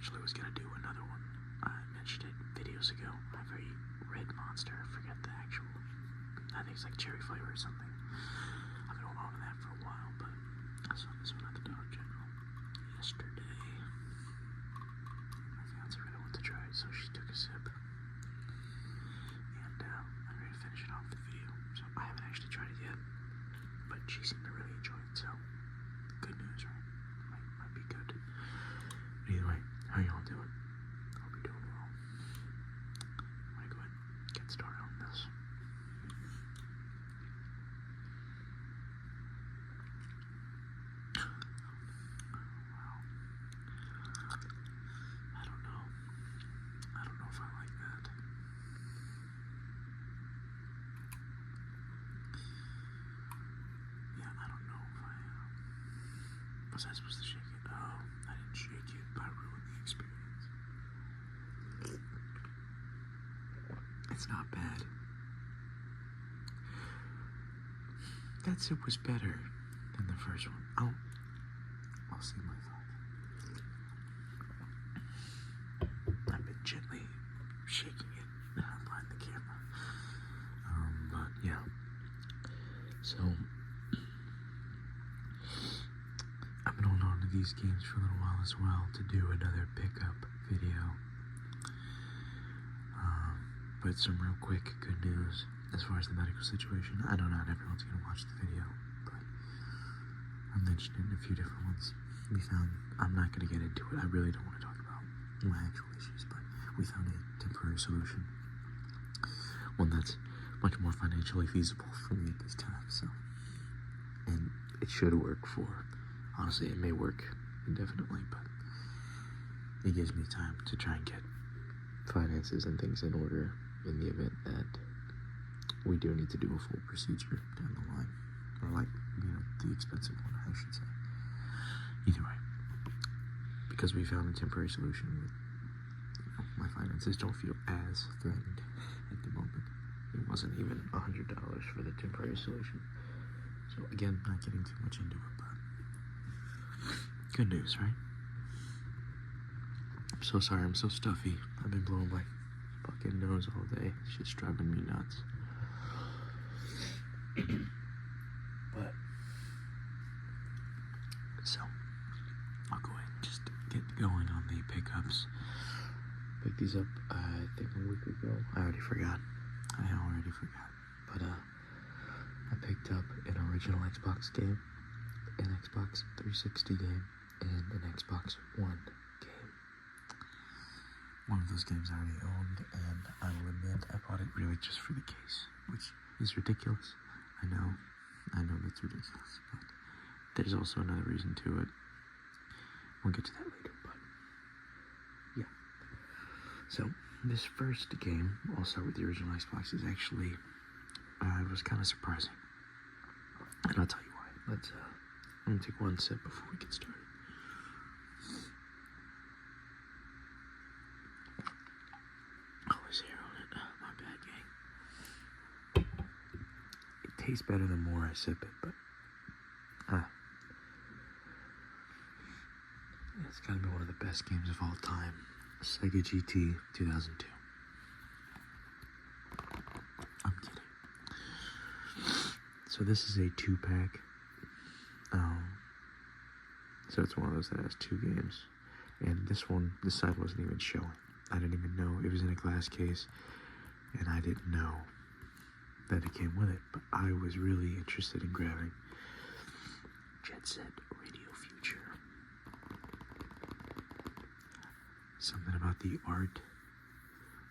actually was gonna do another one. I mentioned it videos ago. I have a red monster. I forget the actual. I think it's like cherry flavor or something. I've been holding on to that for a while, but I saw this one at the Dollar General yesterday. My fiance really wanted to try it, so she took a sip. And I'm ready to finish it off the video. So I haven't actually tried it yet, but she seemed to really enjoy it, so good news, right? Might be good. But either way, how y'all doing? Hope you're doing well. I'm gonna go ahead and get started on this. Wow. I don't know. I don't know if I like that. Yeah, I don't know if I, was I supposed to shake it? Oh, I didn't shake it. I ruined the experience. It's not bad. That sip was better than the first one. I'll see my thoughts. I've been gently shaking it behind the camera. But yeah. So I've been holding on to these games for a little while as well to do another pickup video. But some real quick good news as far as the medical situation. I know not everyone's gonna watch the video, but I mentioned it in a few different ones. We found, I'm not gonna get into it. I really don't want to talk about my actual issues, but we found a temporary solution. One that's much more financially feasible for me at this time, so. And it should work for, honestly, it may work indefinitely, but it gives me time to try and get finances and things in order in the event that we do need to do a full procedure down the line, or like, the expensive one, I should say. Either way, because we found a temporary solution, my finances don't feel as threatened at the moment. It wasn't even $100 for the temporary solution. So again, not getting too much into it, but good news, right? I'm so sorry, I'm so stuffy. I've been blowing my fucking nose all day. Shit's driving me nuts. But, so, I'll go ahead and just get going on the pickups. Picked these up, I think a week ago. I already forgot. But, I picked up an original Xbox game, an Xbox 360 game, and an Xbox One game. One of those games I already owned, and I will admit I bought it really just for the case, which is ridiculous. I know that's ridiculous, but there's also another reason to it. We'll get to that later, but yeah. So this first game, I'll start with the original Xbox, is actually, it was kind of surprising, and I'll tell you why. I'm gonna take one sip before we get started. Always hair on it. My bad, gang. It tastes better the more I sip it, but it's gotta be one of the best games of all time. Sega GT 2002. I'm kidding. So this is a 2-pack. So it's one of those that has 2 games. And this side wasn't even showing. I didn't even know. It was in a glass case, and I didn't know that it came with it. But I was really interested in grabbing Jet Set Radio Future. Something about the art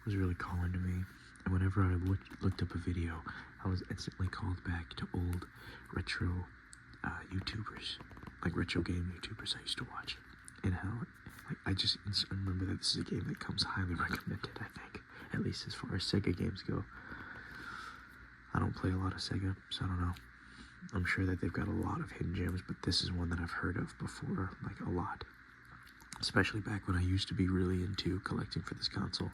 was really calling to me. And whenever I looked up a video, I was instantly called back to old retro YouTubers, like retro game YouTubers I used to watch. And how, I just instantly remember that this is a game that comes highly recommended, I think. At least as far as Sega games go. I don't play a lot of Sega, so I don't know. I'm sure that they've got a lot of hidden gems, but this is one that I've heard of before, like a lot. Especially back when I used to be really into collecting for this console.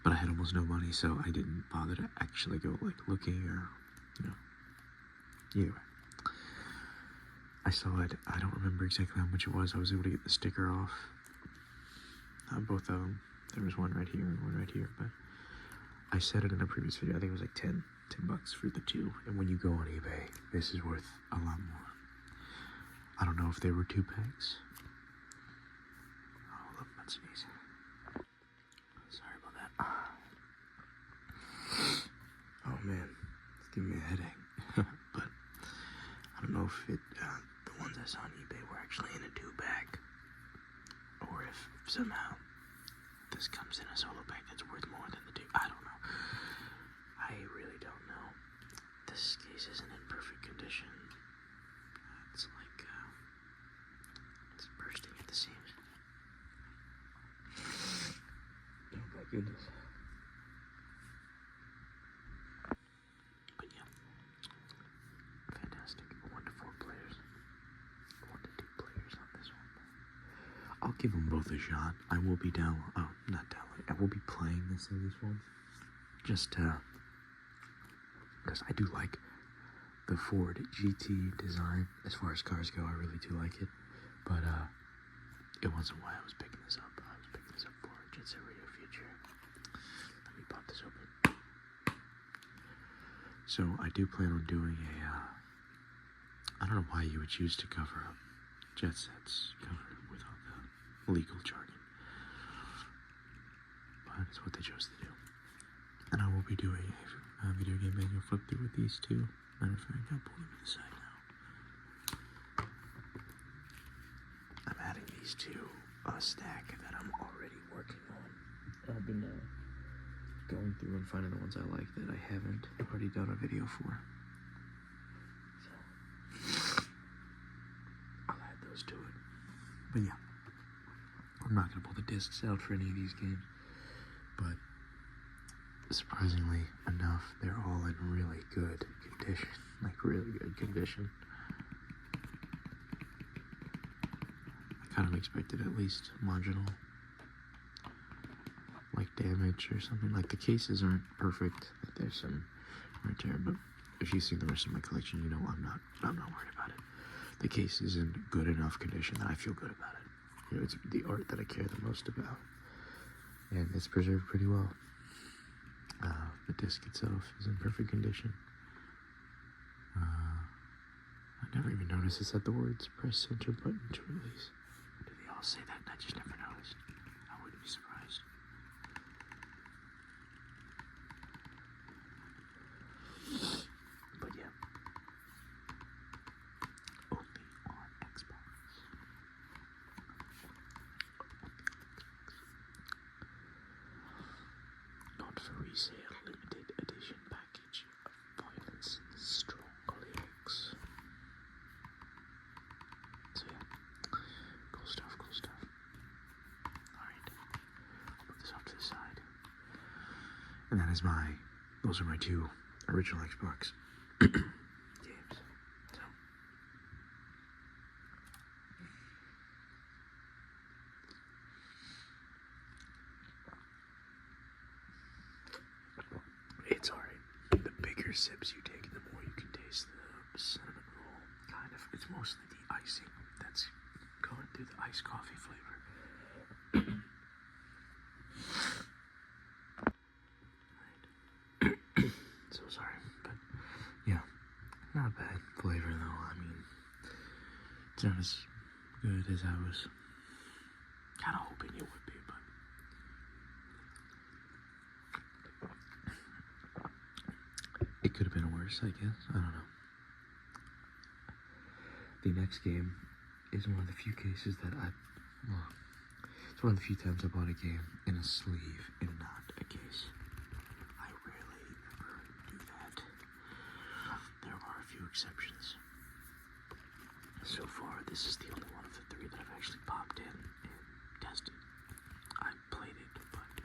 But I had almost no money, so I didn't bother to actually go, like, looking or, Either way. I saw it. I don't remember exactly how much it was. I was able to get the sticker off. both of them. There was one right here and one right here, but I said it in a previous video. I think it was like 10 bucks for the two. And when you go on eBay, this is worth a lot more. I don't know if they were 2 packs. Oh, look, that sneeze. Sorry about that. Oh man, it's giving me a headache. But I don't know if the ones I saw on eBay were actually in a 2-pack, or if somehow this comes in a solo pack that's worth more than the 2. I don't know. I really don't know. This case isn't in perfect condition. It's like it's bursting at the seams. Oh my goodness. But yeah, fantastic. 1 to 4 players. 1 to 2 players on this one. I'll give them both a shot. I will be not downloading. I will be playing this at least once. Just because I do like the Ford GT design. As far as cars go, I really do like it. But it wasn't why I was picking this up. I was picking this up for Jet Set Radio Future. Let me pop this open. So I do plan on doing I don't know why you would choose to cover up Jet Set's cover with all the legal jargon, but it's what they chose to do. And I will be doing a video game manual flip through with these two. Matter of fact, I'll pull them to the side now. I'm adding these to a stack that I'm already working on. I've been going through and finding the ones I like that I haven't already done a video for. So I'll add those to it. But yeah, I'm not going to pull the discs out for any of these games, but surprisingly enough, they're all in really good condition. Like, really good condition. I kind of expected at least marginal, like, damage or something. Like, the cases aren't perfect. Like, there's some right there, but if you see the rest of my collection, you know I'm not worried about it. The case is in good enough condition that I feel good about it. You know, it's the art that I care the most about, and it's preserved pretty well. The disc itself is in perfect condition. I never even noticed it said the words press center button to release. Do they all say that? I just never noticed. I wouldn't be surprised. But yeah. Only on Xbox. Not for resale, limited edition package of violence and strong lyrics. So yeah, cool stuff. Alright, I'll put this off to the side. And those are my 2 original Xbox games. So. It's alright. The bigger sips you take, the more you can taste the cinnamon roll. Kind of. It's mostly the icing that's going through the iced coffee flavor. Alright. So sorry, but yeah, not a bad flavor though. I mean, it's not as good as I was kind of hoping it would be, but it could have been worse, I guess. I don't know. The next game is one of the few cases that it's one of the few times I bought a game in a sleeve and not a case. I rarely ever do that. There are a few exceptions. So far, this is the only one of the 3 that I've actually popped in and tested. I played it, but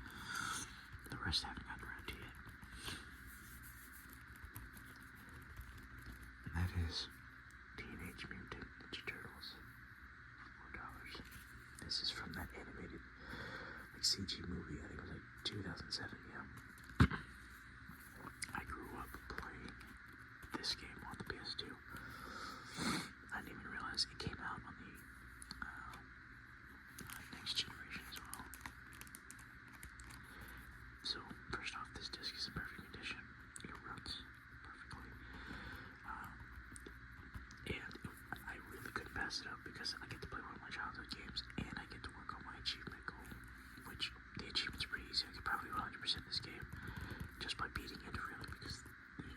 the rest I haven't gotten around to yet. And that is Teenage Mutant Ninja Turtles for $4. This is from that animated, like, CG movie. I think it was like 2007. Yeah. I grew up playing this game on the PS2. I didn't even realize it came out on the next generation as well. pass it up because I get to play one of my childhood games and I get to work on my achievement goal, which the achievement's pretty easy. I could probably 100% this game just by beating it, really, because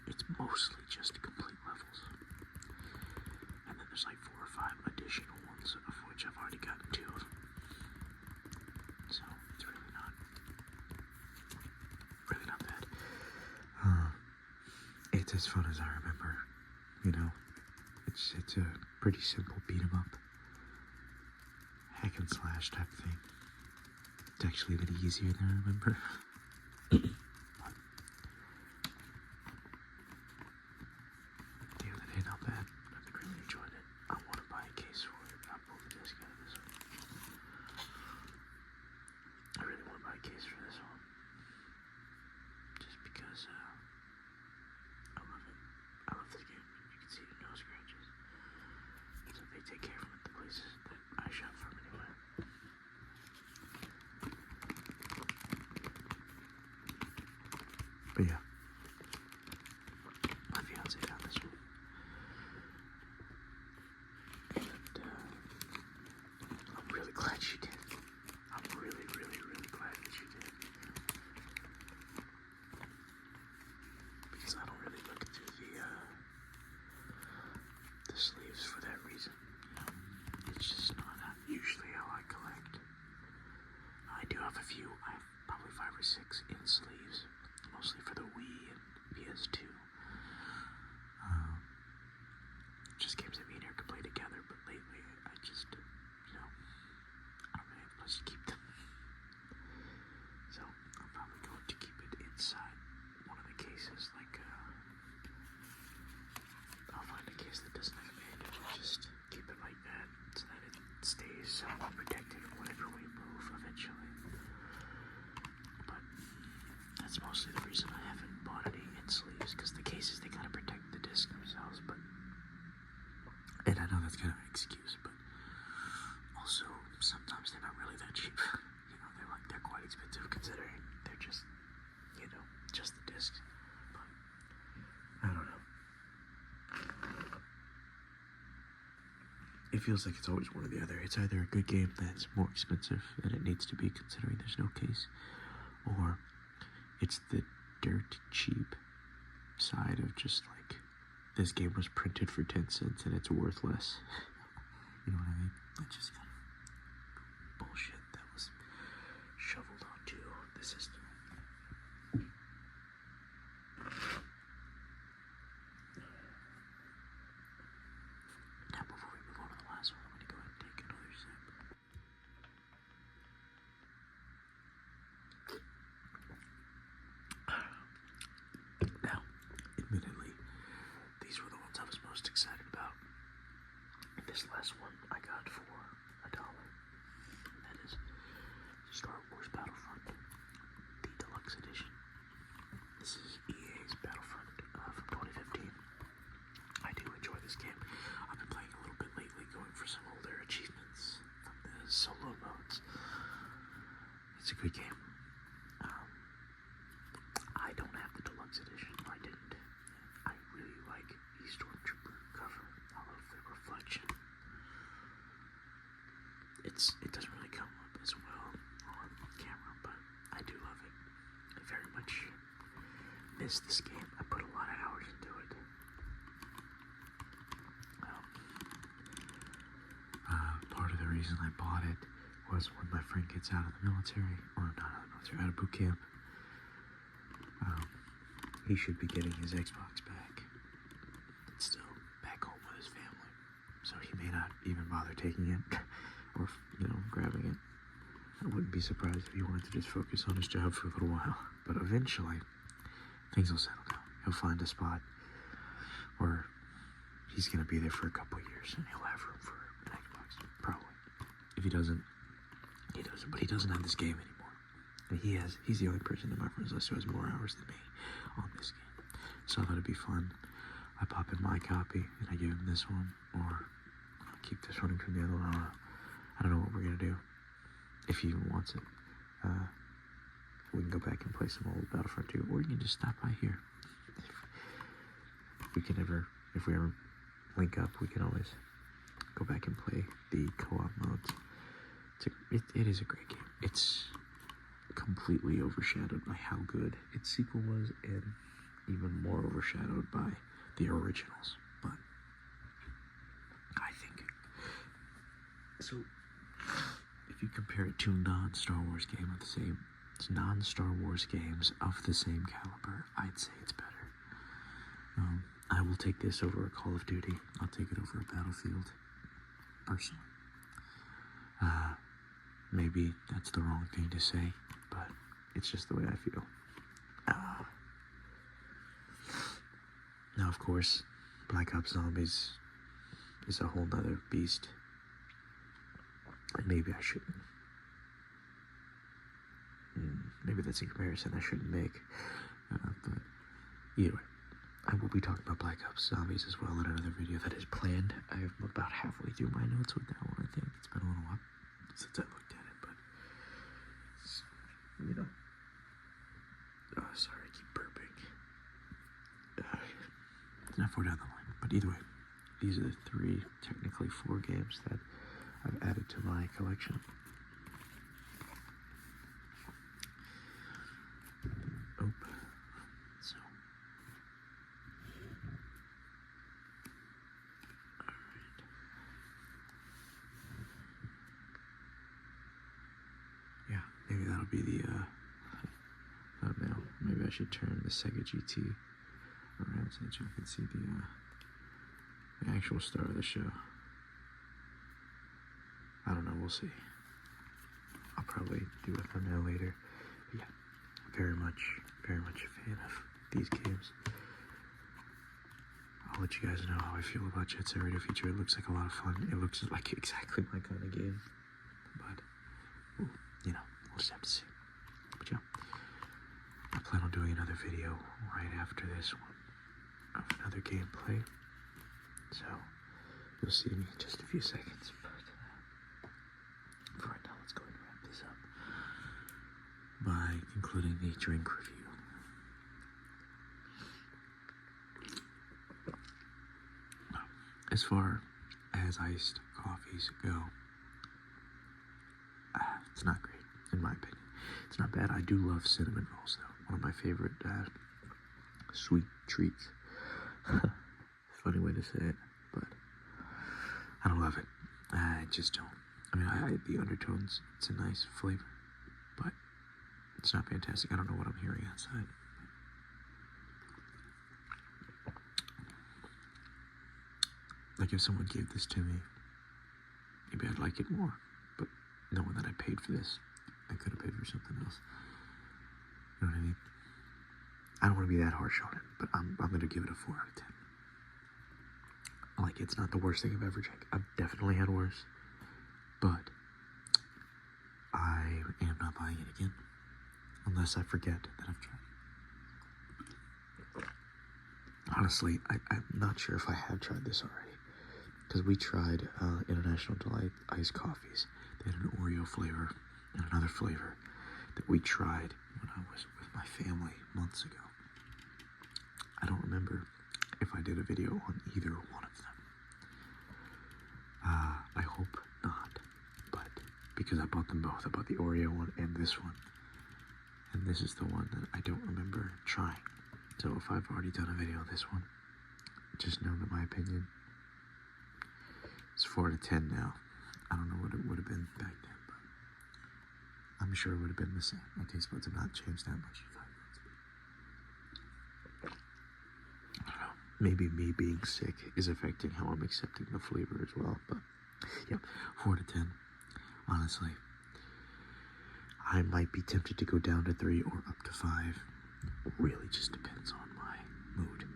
it's mostly just complete levels. And then there's like 4 or 5 additional ones, of which I've already gotten 2 of them. So it's really not bad. It's as fun as I remember, you know. It's a pretty simple beat 'em up, hack and slash type thing. It's actually a bit easier than I remember. The other day, not bad. I've been really enjoying it. I want to buy a case for it. I'll pull the disc out of this one. I really want to buy a case for this one. Just because, I love it. I love this game. You can see the no scratches. So they take care of it, the places that I shop from anyway. But yeah, my fiance got this one. And I'm really glad she did. I'm really, really, really glad that she did. Because I don't really look through the sleeves for that reason. You know, it's just not usually how I collect. I do have a few. I have probably 5 or 6 in sleeves, mostly for the Wii and PS2. Just games that me and her could play together, but lately I just, you know, I don't really have a place to keep them. So I'm probably going to keep it inside one of the cases, like, I'll find a case that doesn't have a manual and just keep it like that so that it stays somewhat protected whenever we move eventually. But that's mostly the reason I haven't bought any in sleeves, because the cases, they kind of protect the disc themselves, but, and I know that's kind of an excuse, but also sometimes they're not really that cheap. You know, they're quite expensive considering they're just, you know, just the discs. But I don't know. It feels like it's always one or the other. It's either a good game that's more expensive than it needs to be considering there's no case, or it's the dirt cheap side of just like, this game was printed for 10 cents and it's worth less. You know what I mean? That's just kind of bullshit that was shoveled onto the system. Now before we move on to the last one, I'm going to go ahead and take another sip. Now, admittedly, these were the ones I was most excited about. This last one I got for $1. That is Star Wars Battlefront, the deluxe edition. This is EA's Battlefront from 2015. I do enjoy this game. I've been playing a little bit lately, going for some older achievements from the solo modes. It's a good game. I don't have the deluxe edition. I didn't. I really like the Stormtrooper cover. I love the reflection. It doesn't really come up as well on camera, but I do love it. I very much miss this game. I put a lot of hours into it. Part of the reason I bought it was when my friend gets out of the military, or not out of the military, out of boot camp. He should be getting his Xbox back. It's still back home with his family, so he may not even bother taking it or, you know, grabbing it. I wouldn't be surprised if he wanted to just focus on his job for a little while, but eventually things will settle down. He'll find a spot where he's going to be there for a couple of years and he'll have room for an Xbox, probably. If he doesn't, he doesn't, but he doesn't have this game anymore. And he's the only person in my friends list who has more hours than me on this game. So I thought it'd be fun. I pop in my copy and I give him this one, or I'll keep this running from the other one. I don't know what we're going to do. If he even wants it. We can go back and play some old Battlefront 2, or you can just stop by here. If we ever link up, we can always go go back and play the co-op modes. It is a great game. It's completely overshadowed by how good its sequel was, and even more overshadowed by the originals. But I think so. If you compare it to non-Star Wars non-Star Wars games of the same caliber, I'd say it's better. I will take this over a Call of Duty. I'll take it over a Battlefield, personally. Maybe that's the wrong thing to say, but it's just the way I feel. Now, of course, Black Ops Zombies is a whole nother beast. And maybe I shouldn't. Maybe that's a comparison I shouldn't make. But either way, I will be talking about Black Ops Zombies as well in another video that is planned. I'm about halfway through my notes with that one, I think. It's been a little while since I looked at it, but it's, sorry, I keep burping. It's not far down the line, but either way, these are the technically four games that I've added to my collection. So, alright. Yeah, maybe that'll be the thumbnail. Maybe I should turn the Sega GT around so that you can see the actual star of the show. I don't know, we'll see. I'll probably do a thumbnail later. But yeah, very much a fan of these games. I'll let you guys know how I feel about Jet Set Radio Future. It looks like a lot of fun. It looks like exactly my kind of game. But, we'll just have to see. But yeah, I plan on doing another video right after this one of another gameplay. So, you'll see me in just a few seconds. For right now, let's go ahead and wrap this up by concluding the drink review. As far as iced coffees go, it's not great, in my opinion. It's not bad. I do love cinnamon rolls, though. One of my favorite sweet treats. Funny way to say it, but I don't love it. I just don't. I mean, the undertones, it's a nice flavor, but it's not fantastic. I don't know what I'm hearing outside. Like, if someone gave this to me, maybe I'd like it more, but knowing that I paid for this, I could have paid for something else. You know what I mean? I don't want to be that harsh on it, but I'm going to give it a 4 out of 10. Like, it's not the worst thing I've ever drank. I've definitely had worse. But I am not buying it again unless I forget that I've tried it. Honestly, I'm not sure if I have tried this already, because we tried International Delight iced coffees. They had an Oreo flavor and another flavor that we tried when I was with my family months ago. I don't remember if I did a video on either one of them. I hope not. Because I bought them both. I bought the Oreo one and this one. And this is the one that I don't remember trying. So if I've already done a video on this one, just know that my opinion is 4 out of 10 now. I don't know what it would have been back then, but I'm sure it would have been the same. My taste buds have not changed that much in 5 months. I don't know. Maybe me being sick is affecting how I'm accepting the flavor as well. But yeah, 4 out of 10. Honestly, I might be tempted to go down to 3 or up to 5. Really just depends on my mood.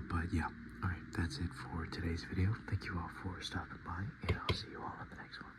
But yeah, alright, that's it for today's video. Thank you all for stopping by, and I'll see you all in the next one.